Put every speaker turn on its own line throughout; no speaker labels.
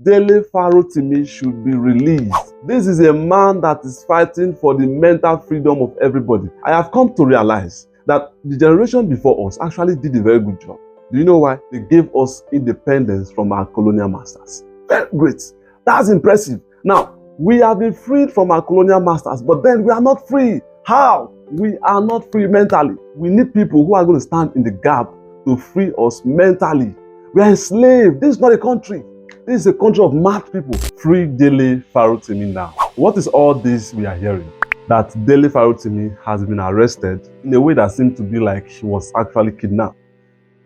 Dele Farotimi should be released. This is a man that is fighting for the mental freedom of everybody. I have come to realize that the generation before us actually did a very good job. Do you know why? They gave us independence from our colonial masters. Very great. That's impressive. Now, we have been freed from our colonial masters, but then we are not free. How? We are not free mentally. We need people who are going to stand in the gap to free us mentally. We are enslaved. This is not a country. This is a country of mad people. Free Dele Farotimi now. What is all this we are hearing? That Dele Farotimi has been arrested in a way that seemed to be like he was actually kidnapped.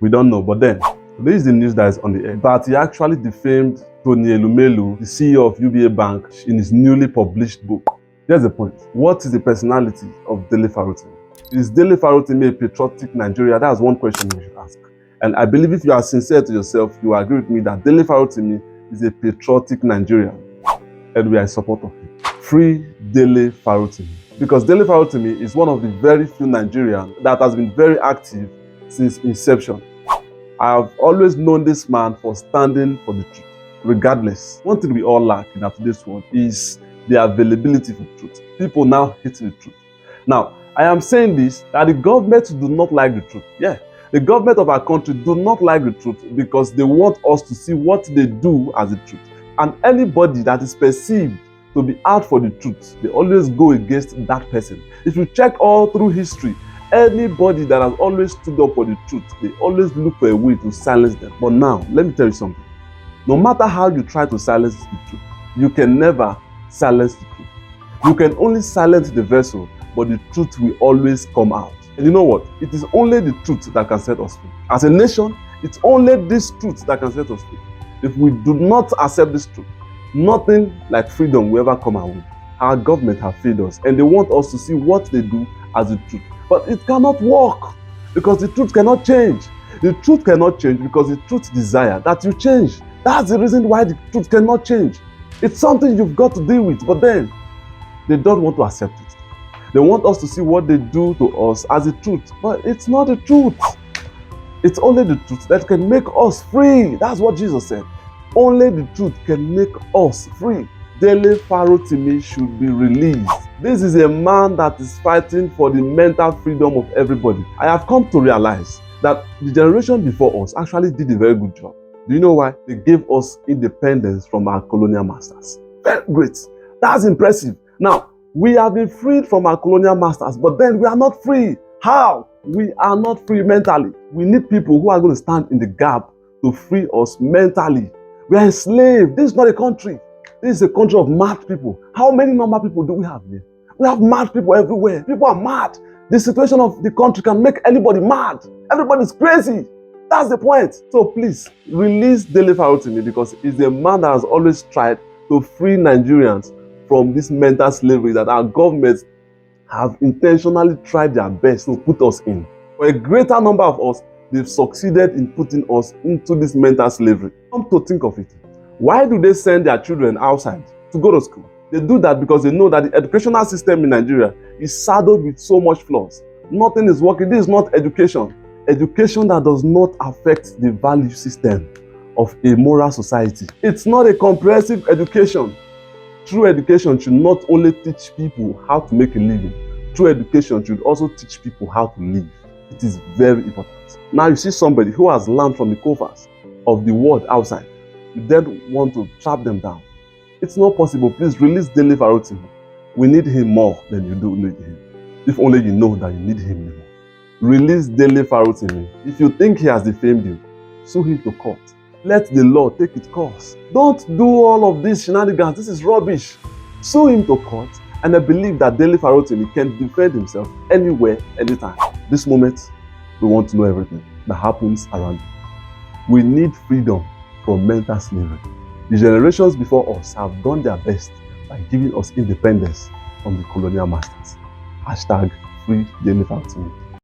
We don't know, but then this is the news that is on the air. That he actually defamed Tony Elumelu, the CEO of UBA Bank, in his newly published book. Here's the point. What is the personality of Dele Farotimi? Is Dele Farotimi a patriotic Nigerian? That's one question you should ask. And I believe if you are sincere to yourself, you will agree with me that Dele Farotimi is a patriotic Nigerian. And we are in support of him. Free Dele Farotimi. Because Dele Farotimi is one of the very few Nigerians that has been very active since inception. I have always known this man for standing for the truth. Regardless, one thing we all lack in today's world is the availability for truth. People now hate the truth. Now, I am saying this, that the government do not like the truth. Yeah, the government of our country do not like the truth because they want us to see what they do as the truth. And anybody that is perceived to be out for the truth, they always go against that person. If you check all through history, anybody that has always stood up for the truth, they always look for a way to silence them. But now, let me tell you something. No matter how you try to silence the truth, you can never silence the truth. You can only silence the vessel, but the truth will always come out. And you know what? It is only the truth that can set us free. As a nation, it's only this truth that can set us free. If we do not accept this truth, nothing like freedom will ever come our way. Our government have failed us, and they want us to see what they do as the truth. But it cannot work because the truth cannot change. The truth cannot change because the truth desires that you change. That's the reason why the truth cannot change. It's something you've got to deal with, but then they don't want to accept it. They want us to see what they do to us as the truth, but it's not the truth. It's only the truth that can make us free. That's what Jesus said. Only the truth can make us free. Dele Farotimi should be released. This is a man that is fighting for the mental freedom of everybody. I have come to realize that the generation before us actually did a very good job. Do you know why? They gave us independence from our colonial masters. Very great. That's impressive. Now, we have been freed from our colonial masters, but then we are not free. How? We are not free mentally. We need people who are going to stand in the gap to free us mentally. We are enslaved. This is not a country. This is a country of mad people. How many normal people do we have here? We have mad people everywhere. People are mad. The situation of the country can make anybody mad. Everybody's crazy. That's the point. So please, release Dele Farotimi because he's a man that has always tried to free Nigerians from this mental slavery that our governments have intentionally tried their best to put us in. For a greater number of us, they've succeeded in putting us into this mental slavery. Come to think of it, why do they send their children outside to go to school? They do that because they know that the educational system in Nigeria is saddled with so much flaws. Nothing is working. This is not education. Education that does not affect the value system of a moral society. It's not a comprehensive education. True education should not only teach people how to make a living. True education should also teach people how to live. It is very important. Now you see somebody who has learned from the covers of the world outside. You then want to trap them down. It's not possible. Please release Dele Farotimi. We need him more than you do need him. If only you know that you need him more. Release Dele Farotimi. If you think he has defamed you, sue him to court. Let the law take its course. Don't do all of these shenanigans. This is rubbish. Sue him to court, and I believe that Dele Farotimi can defend himself anywhere, anytime. This moment, we want to know everything that happens around you. We need freedom from mental slavery. The generations before us have done their best by giving us independence from the colonial masters. #FreeDele Farotimi.